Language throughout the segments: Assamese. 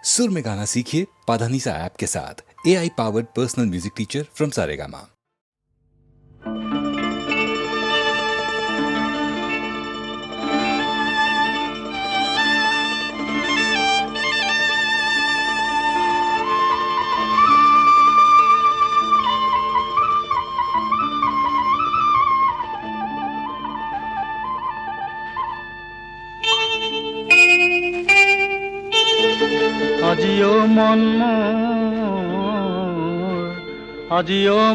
सुर में गाना सीखिए पाधानीसा ऐप के साथ। AI powered personal music teacher from Saregama. আজিও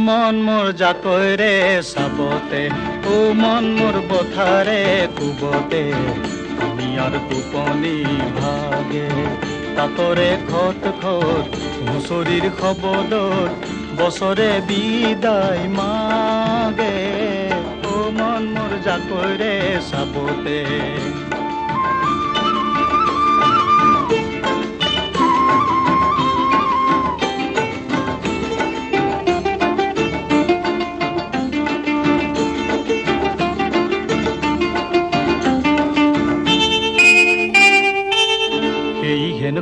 মন মোর জাকৈৰে চাবতে ও মন মোৰ বথাৰে কুবতে নিয়াৰ টোপনি ভাগে তাতৰে খত খত হুঁচৰিৰ খবদত বছৰে বিদায় মাগে ও মন মোৰ জাকৈৰে চাবতে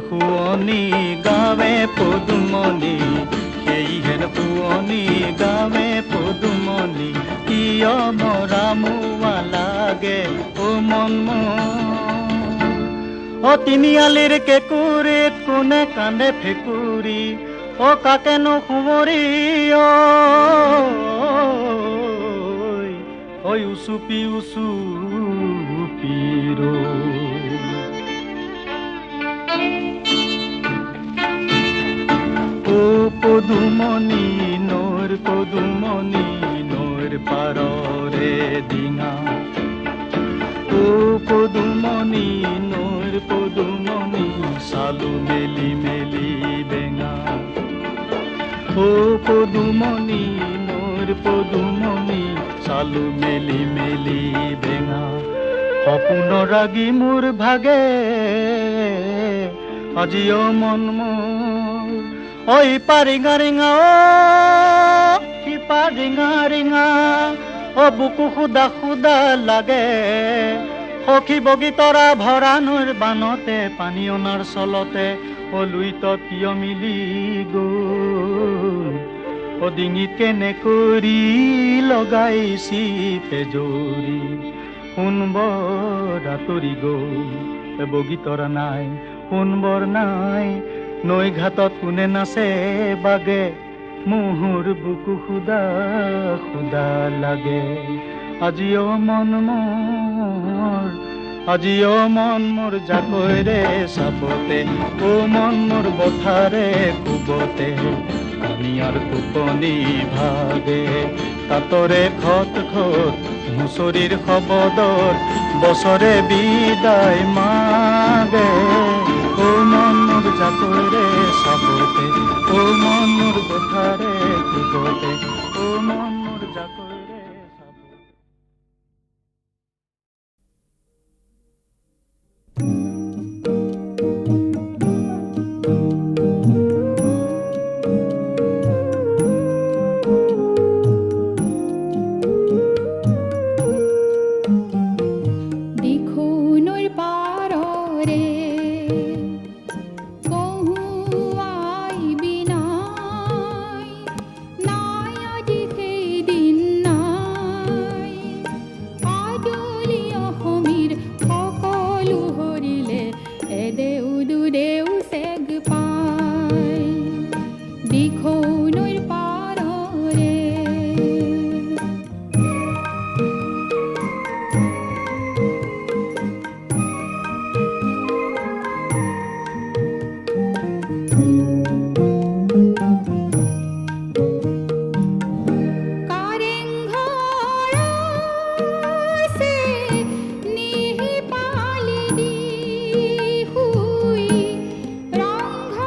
শুৱনি গাৱে পদুমনি সেই হেন শুৱনি গাৱে পদুমনি কিয় মৰা মোৱা লাগে ও মন ও তিনিআলিৰ কেঁকুৰিত কোনে কান্দে ফেকুৰি ও কাকেনো শুৱৰি ঐ উচুপি উচুপি পদুমনি নৈৰ পাৰৰে ডিঙা ও পদুমনি নৈৰ পদুমনি চালু মেলি মেলি বেঙা ও পদুমনি নৈৰ পদুমনি চালু মেলি মেলি বেঙা সপোনৰ ৰাগী মোৰ ভাগে আজিও মন ঐ পাৰিঙা ৰিঙা সিপা ৰিঙা ৰিঙা বুকু খুদা খুদা লাগে সখী বগী তৰা ভৰা নৈৰ বানতে পানী অনাৰ চলতে লুইত কিয় মিলি গ'ল ডিঙিত কেনে কৰি লগাইছি পেজৰি সোণবৰ আঁতৰি গ'ল বগী তৰা নাই সোণবৰ নাই নৈ ঘাটত কোনে নাচে বাগে মোহৰ বুকু খুদা খুদা লাগে আজিও মন মোৰ জাকৈৰে চাবতে ও মন মোৰ বথাৰে কুবতে নিয়াৰ টোপনি ভাগে তাতৰে খত খত হুঁচৰিৰ খবদত বছৰে বিদায় মাগে ও মন মোৰ জাকৈৰে চাবতে ও মন মোৰ বথাৰে কুবতে ও মন মোৰ জাকৈৰে চাবতে নিহি পালি দি হুই ৰংঘৰ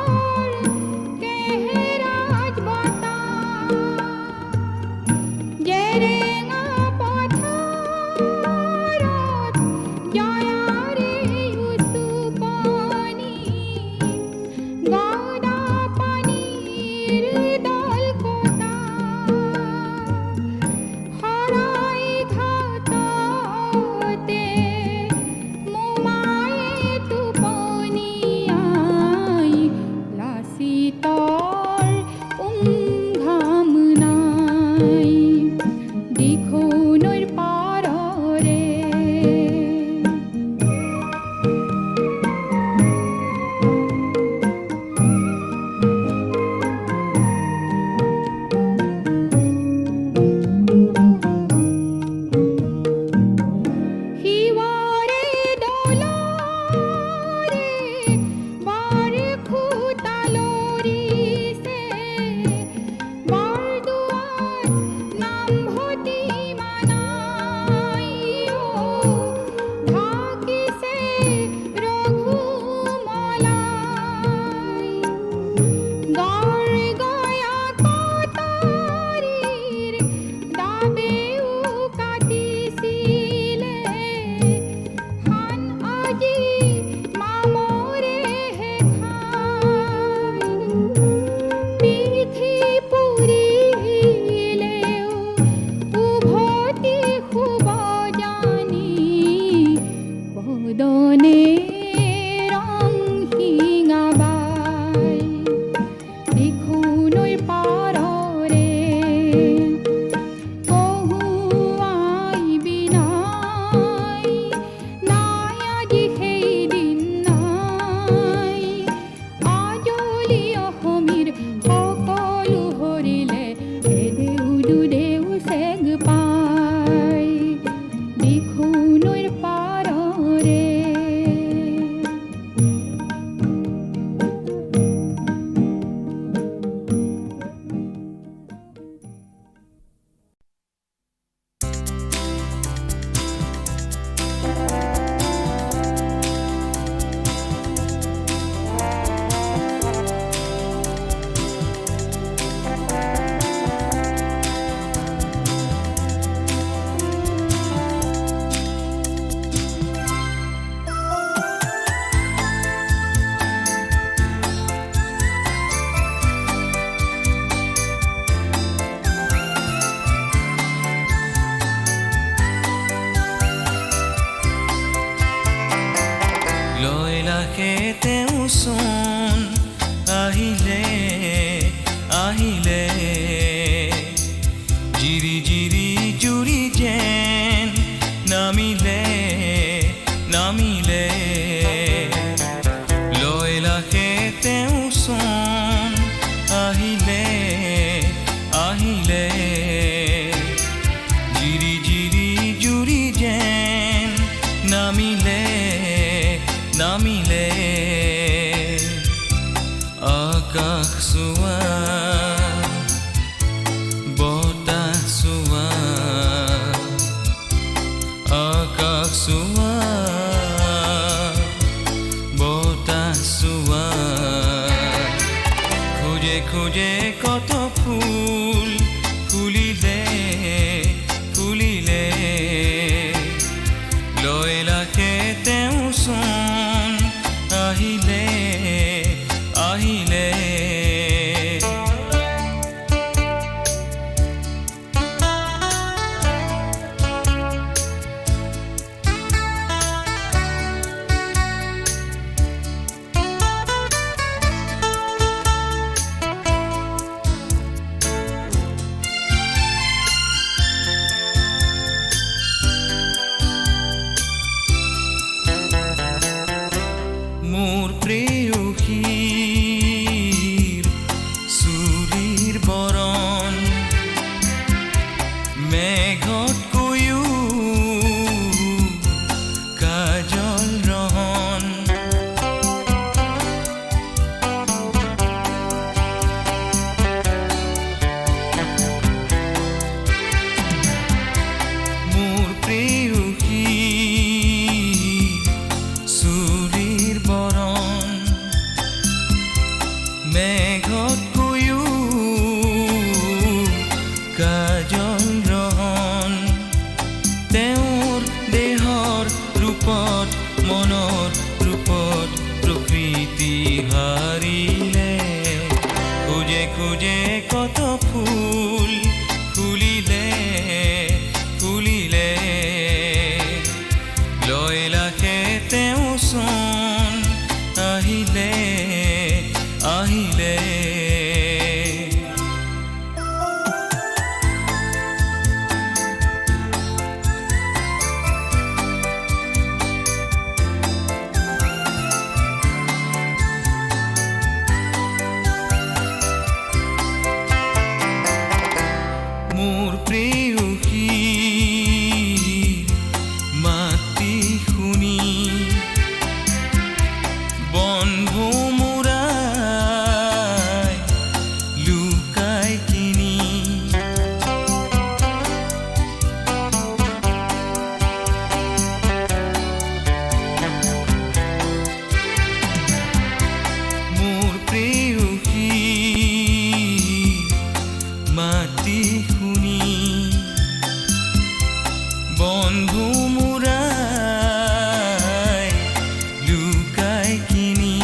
চোৱা বতাহ চোৱা আকাশ চোৱা বতাহ চোৱা খোজে খোজে কত ফুল ফুলিলে ফুলিলে লৈ লাখে তেওঁ চোন আহিলে আহিলে মোৰ প্ৰেয়সীৰ চুলিৰ বৰণ মেঘতকৈও কাজল ৰহন মোৰ প্ৰেয়সীৰ চুলিৰ বৰণ মেঘতকৈও কাজল ৰহন তেওঁৰ দেহৰ ৰূপত মনৰ ৰূপত প্ৰকৃতি হাৰিলে খোজে খোজে কত ফুল ফুলিলে ফুলিলে লৈ লাখে তেওঁ চোন আহিলে আহিলে মোৰ প্ৰেয়সীৰ মাতি শুনি বন্ধু মোৰাই লুকাই কিনি মোৰ প্ৰেয়সীৰ মাতি শুনি বন্ধু মোৰাই লুকাই কিনি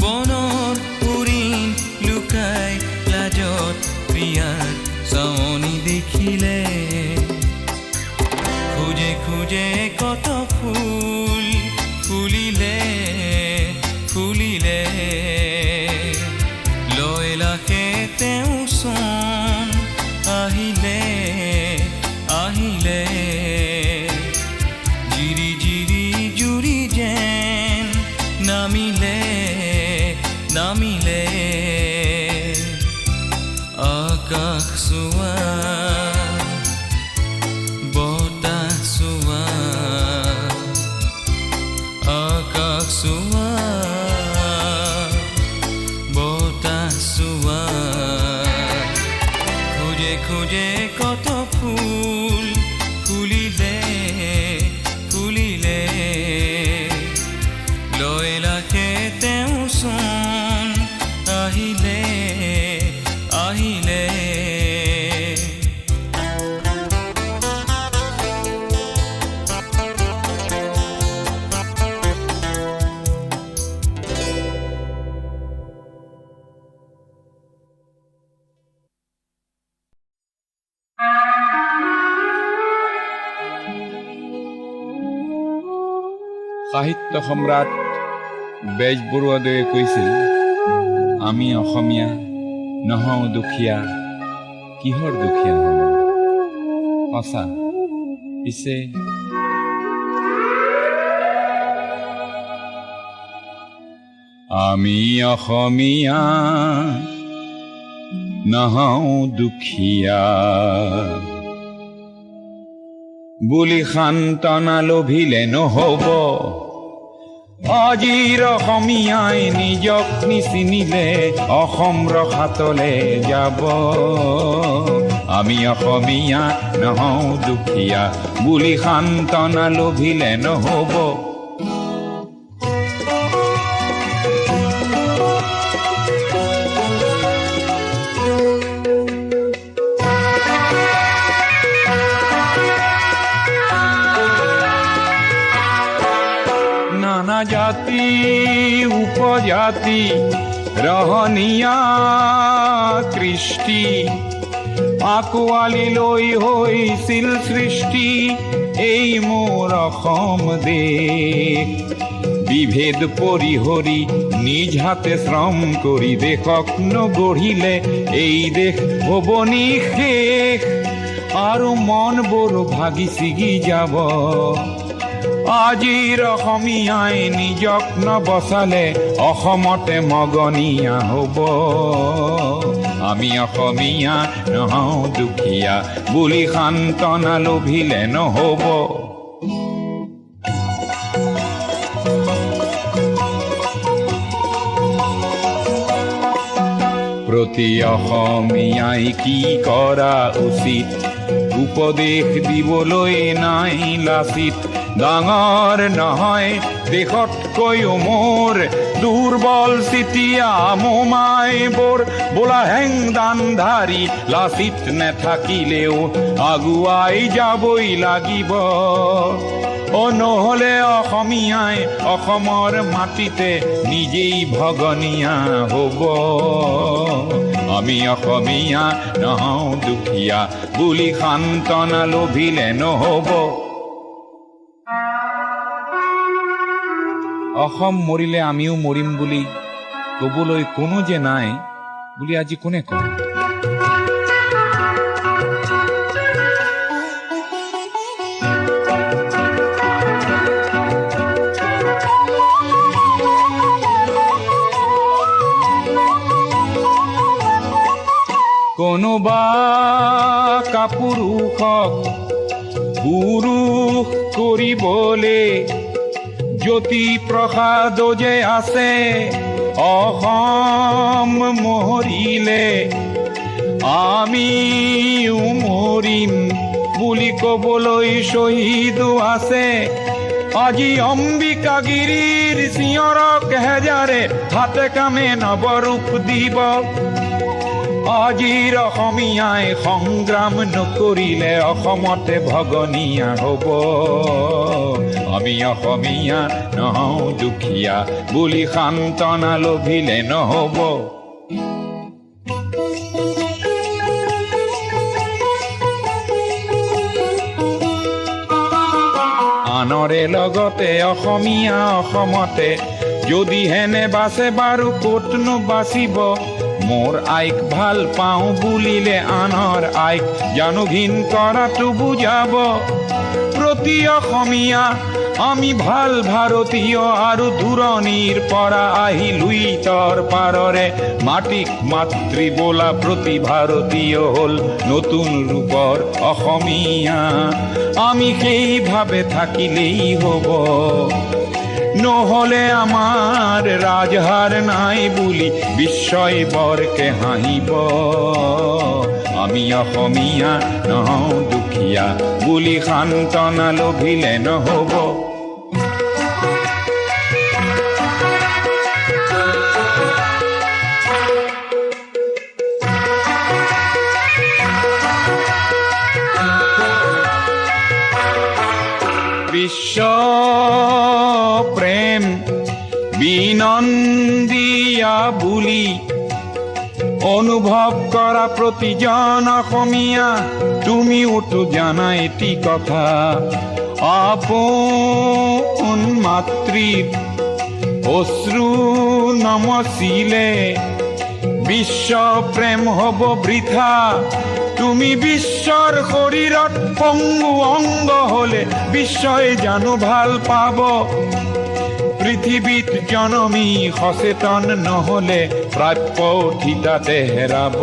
বনৰ উৰিণ লুকাই লাজত প্ৰিয়াৰ চাৱনি দেখিলে খোজে খোজে কত ফুল ফুলিলে ফুলিলে লৈ লাখে তেওঁ চোন আহিলে আহিলে জিৰি জিৰি জুৰি যেন নামিলে নামিলে আকাশ চোৱা বতাহ চোৱা আকাশ চোৱা বতাহ চোৱা খোজে খোজে কত ফুল ফুলিলে ফুলিলে লৈ লাখে তেওঁ চোন আহিলে আহিলে সাহিত্য সম্ৰাট বেজবৰুৱাদেৱে কৈছিল, আমি অসমীয়া নহওঁ দুখীয়া, কিহৰ দুখীয়া হওঁ? সঁচা। পিছে আমি অসমীয়া নহওঁ দুখীয়া বুলি সান্তনা লভিলে নহব, আজিৰ অসমীয়াই নিজক নিচিনিলে অসম ৰসাতলে যাব। আমি অসমীয়া নহওঁ দুখীয়া বুলি সান্তনা লভিলে নহ'ব। নানা জাতি উপজাতি ৰহনীয়া কৃষ্টি আঁকোৱালি লৈ হৈছিল সৃষ্টি এই মোৰ অসম দেশ। বিভেদ পৰিহৰি নিজ হাতে শ্ৰম কৰি দেশক নগঢ়িলে এই দেশ হ'ব নিশেষ আৰু মনবোৰ ভাগি ছিগি যাব। আজিৰ অসমীয়াই নিজক নবচালে অসমতে মগনীয়া হ'ব। আমি অসমীয়া নহওঁ দুখীয়া বুলি সান্তনা লভিলে নহ'ব। প্ৰতি অসমীয়াই কি কৰা উচিত উপদেশ দিবলৈ নাই লাচিত। ডাঙৰ নহয় দেশতকৈও মোৰ দুৰ্বল চিতিয়া মোমাইবোৰ বোলা হেংদান ধাৰি লাচিত নেথাকিলেও আগুৱাই যাবই লাগিব। নহ'লে অসমীয়াই অসমৰ মাটিতে নিজেই ভগনীয়া হ'ব। আমি অসমীয়া নহওঁ দুখীয়া বুলি সান্তনা লভিলে নহ'ব। অসম মৰিলে আমিও মৰিম বুলি ক'বলৈ কোনো যে নাই বুলি আজি কোনে কয়? কোনোবা কাপুৰুষক পুৰুষ কৰিবলে জ্যোতি প্ৰসাদ যে আছে অসম মৰিলে আমিও মৰিম বুলি ক'বলৈ শ্বহীদো আছে। আজি অম্বিকাগিৰিৰ চিঞৰক হেজাৰে হাতে কামে নৱৰূপ দিব। আজিৰ অসমীয়াই সংগ্ৰাম নকৰিলে অসমতে ভগনীয়া হ'ব। আমি অসমীয়া নহওঁ দুখীয়া বুলি সান্তনা লভিলে নহ'ব। আনৰে লগতে অসমীয়া অসমতে যদি হেনে বাচে বাৰু ক'তনো বাচিব। মোৰ আইক ভাল পাওঁ বুলিলে আনৰ আইক জানো ঘিণ কৰাটো বুজাব। প্ৰতি অসমীয়া আমি ভাল ভাৰতীয় আৰু দূৰণিৰ পৰা আহি লুইতৰ পাৰৰে মাটিক মাতৃ বোলা প্ৰতি ভাৰতীয় হ'ল নতুন ৰূপৰ অসমীয়া। আমি সেইভাৱে থাকিলেই হ'ব। নহ'লে আমাৰ ৰাজহাৰ নাই বুলি বিশ্বই বৰকে হাঁহিব। আমি অসমীয়া নহওঁ দুখীয়া বুলি সান্তনা লভিলে নহ'ব। বিশ্ব প্ৰেম বিনন্দিয়া বুলি অনুভৱ কৰা প্ৰতিজন অসমীয়া তুমিওতো জানা এটি কথা। আপোন মাতৃৰ অশ্ৰু নমচিলে বিশ্ব প্ৰেম হ'ব বৃথা। তুমি বিশ্বৰ শৰীৰত পংগু অংগ হলে বিশ্বই জানো ভাল পাব। পৃথিৱীত জনমী সচেতন নহলে প্ৰাপ্য ঠিতাতে হেৰাব।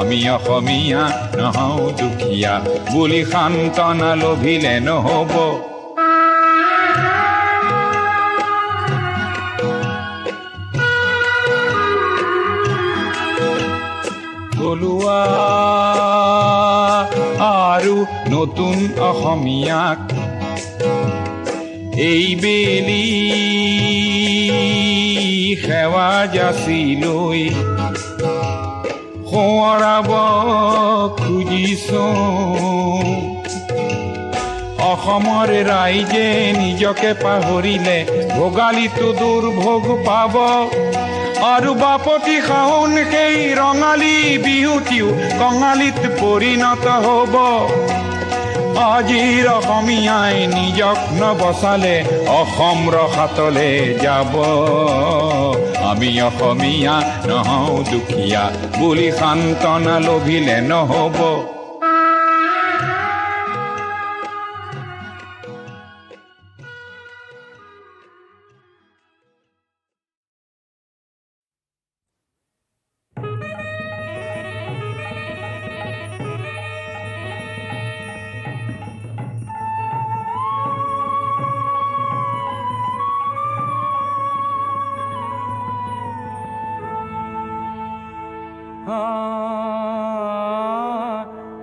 আমি অসমীয়া নহওঁ দুখীয়া বুলি সান্তনা লভিলে নহ'ব। থলুৱা আৰু নতুন অসমীয়াক এইবেলি সেৱা যাচি লৈ সোঁৱৰাব খুজিছো অসমৰ ৰাইজে নিজকে পাহৰিলে ভোগালীটো দুৰ্ভোগ পাব আৰু বাপতি সাহোন সেই ৰঙালী বিহুটিও কঙালীত পৰিণত হ'ব আজিৰ অসমীয়াই নিজক নবচালে অসম ৰসাতলে যাব আমি অসমীয়া নহওঁ দুখীয়া বুলি সান্তনা লভিলে নহ'ব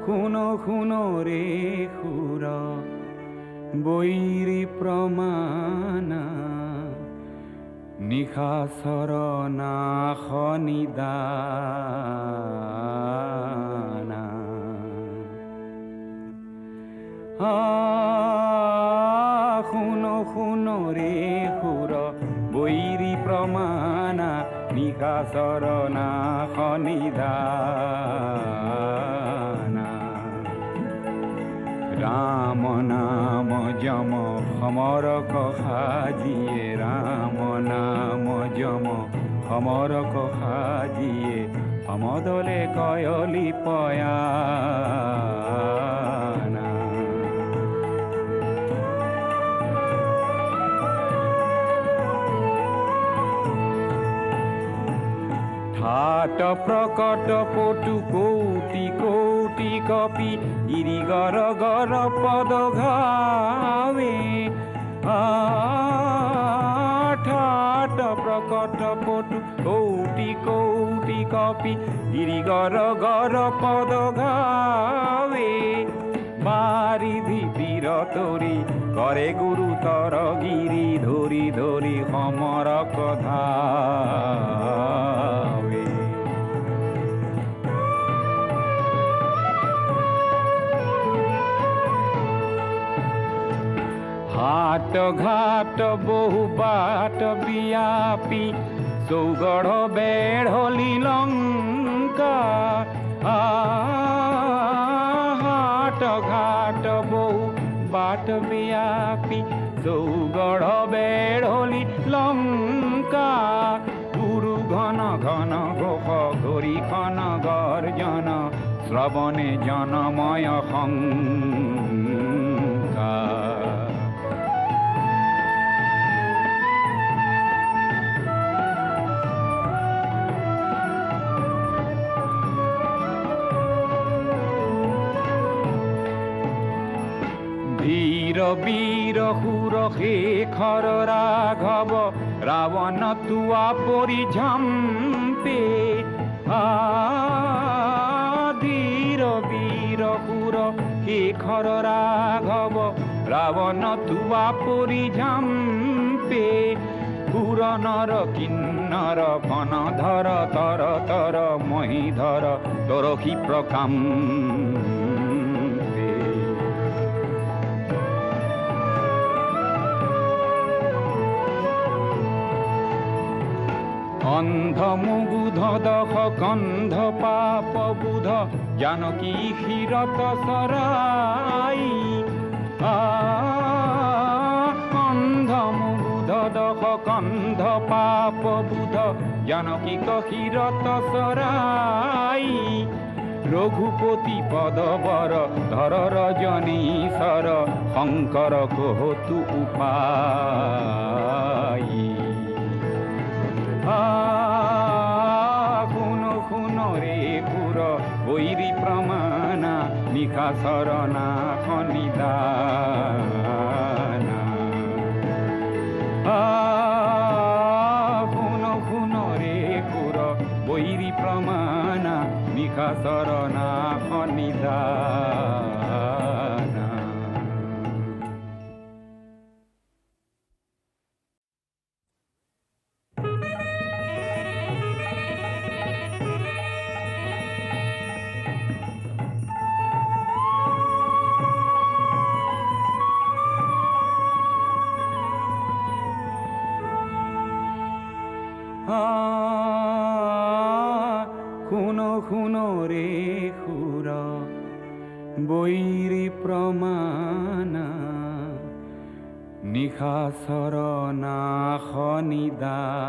শুনো শুনো ৰে সুৰ বৈৰী প্ৰমাণা নিশাচৰ নাশ নিদানা শুনো শুনো ৰে সুৰ বৈৰী প্ৰমাণা নিশাচৰ নাশ নিদানা ৰাম নাম যম সমৰক সাজিয়ে ৰাম নাম যম সমৰক সাজিয়ে সমদলে কয়লি পয়ানা ঠাট প্ৰকট পটু কৌটি কৌটি কপি গিৰি গৰ গৰ পদ ঘাৱে ঠাট প্ৰকট পটু কৌটি কৌটি কপি গিৰি গৰ গৰ পদ ঘাৱে বাৰিধি তীৰ তৰি কৰে গুৰুতৰ গিৰি ধৰি ধৰি সমৰক ধাৱে হাট ঘাট বহু বাট বিয়াপি চৌগড় বেঢ়লি লংকা হাট ঘাট বহু বাট বিয়াপি চৌগড় বেঢ়লি লংকা গুরু ঘন ঘন ঘোষ ঘড়িখন গর্জন শ্রবণে জনময় শঙ্কা বীর বীর সুর শেখর রাঘব রাবণ তুয়া পরিঝম্পে ধীর বীর সুর শেখর রাঘব রাবণ তুয়া পরিঝম্পে পুরনর কিন্নর বনধর তর তর মহিধর তরহি প্রকাম অন্ধ মুগুধ দখ গন্ধ পাপ বুধ জানকী ক্ষীরত সরাই অন্ধ মুগুধ দখ গন্ধ পাপ বুধ জানকী ক্ষীরত সরাই রঘুপতি পদবর ধর রজনীশ্বর শঙ্কর কহতু উপায় শুনো শুনো রে পুর বৈরী প্রমাণা নিশাচর নাশ নিদানা শুনো শুনো রে পুর বৈরী প্রমাণা নিশা নিশাচৰ নাশ নিদানা। শুনো শুনো ৰে সুৰ বৈৰী প্ৰমাণা, নিশাচৰ নাশ নিদানা।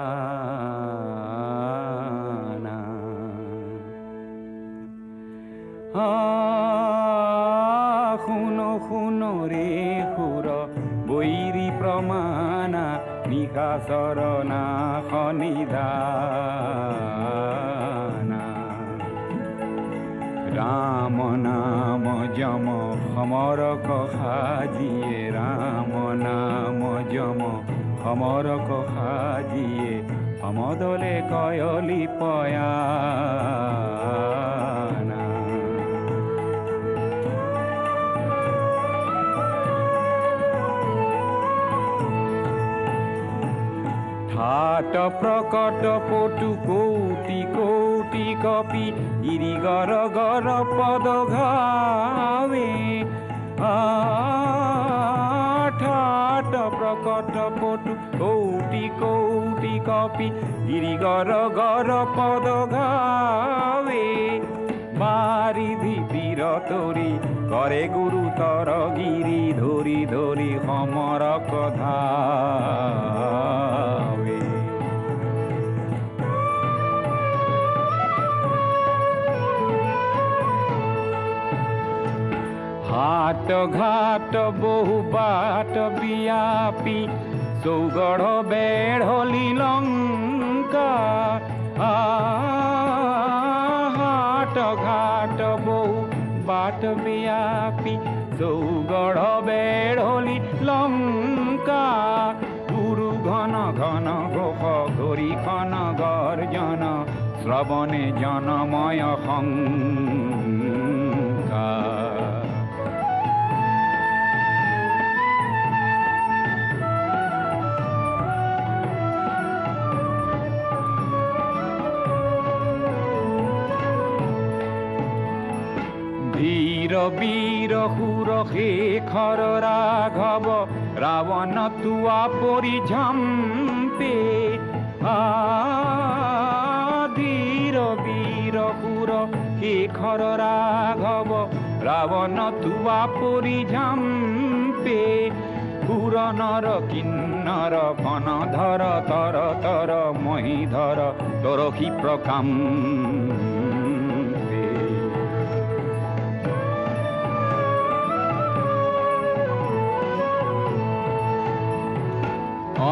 শুনো শুনো ৰে সুৰ বৈৰী প্ৰমাণা, নিশাচৰ নাশ নিদানা। ৰাম নাম যম সমৰক সাজিয়ে, ৰাম নাম যম সমৰক সাজিয়ে, সমদলে কয়লি পয়ানা। ঠাট প্ৰকট পটু কৌটি কৌটি কপি, গিৰিগৰ গৰ পদ ঘাৱে। ঠাট প্ৰকট পটু কৌটি কৌটি কপি, গিৰিগৰ গৰ পদ ঘাৱে। বাৰিধি তীৰ তৰি কৰে গুৰুতৰ গিৰি, ধৰি ধৰি সমৰক ধাৱে। হাট ঘাট বহু বাট বিয়াপি, চৌগড় বেঢ়লি লংকা। হাট ঘাট বহু বাট বিয়াপি, চৌগড় বেঢ়লি লংকা। গুরু ঘন ঘন ঘোষ গরিখন গর্জন, শ্রবণে জনময় শঙ্কা। বীর বীর সুর শেখর রাঘব, রাবণ তুয়া পরিঝম্পে। ধীর বীর সুর শেখর রাঘব, রাবণ তুয়া পরিঝম্পে। পুর নর কিন্নর বনধর তর তর, মহিধর তোর ক্ষিপ্রকাম।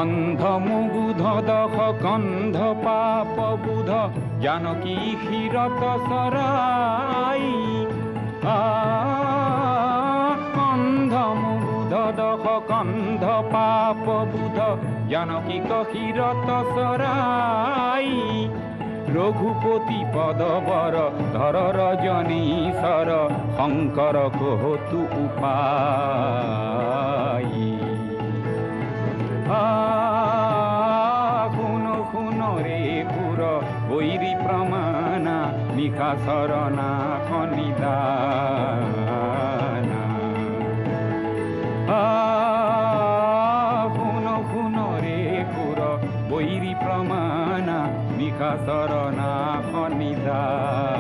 অন্ধ মুগুধ দখ কন্ধ পাপ বুধ, জানকী ক্ষীরত সরাই। অন্ধ মুগুধ দখ কন্ধ পাপ বুধ, জানকী ক্ষীরত সরাই। রঘুপতি পদবর ধর রজনীশ্বর, শঙ্কর কহতু উপায়। শুনো শুনো রে সুর বৈৰী প্ৰমাণা, নিশাচৰ নাশ নিদানা। শুনো শুনো ৰে সুৰ বৈৰী প্ৰমাণা, নিশাচৰ নাশ নিদানা।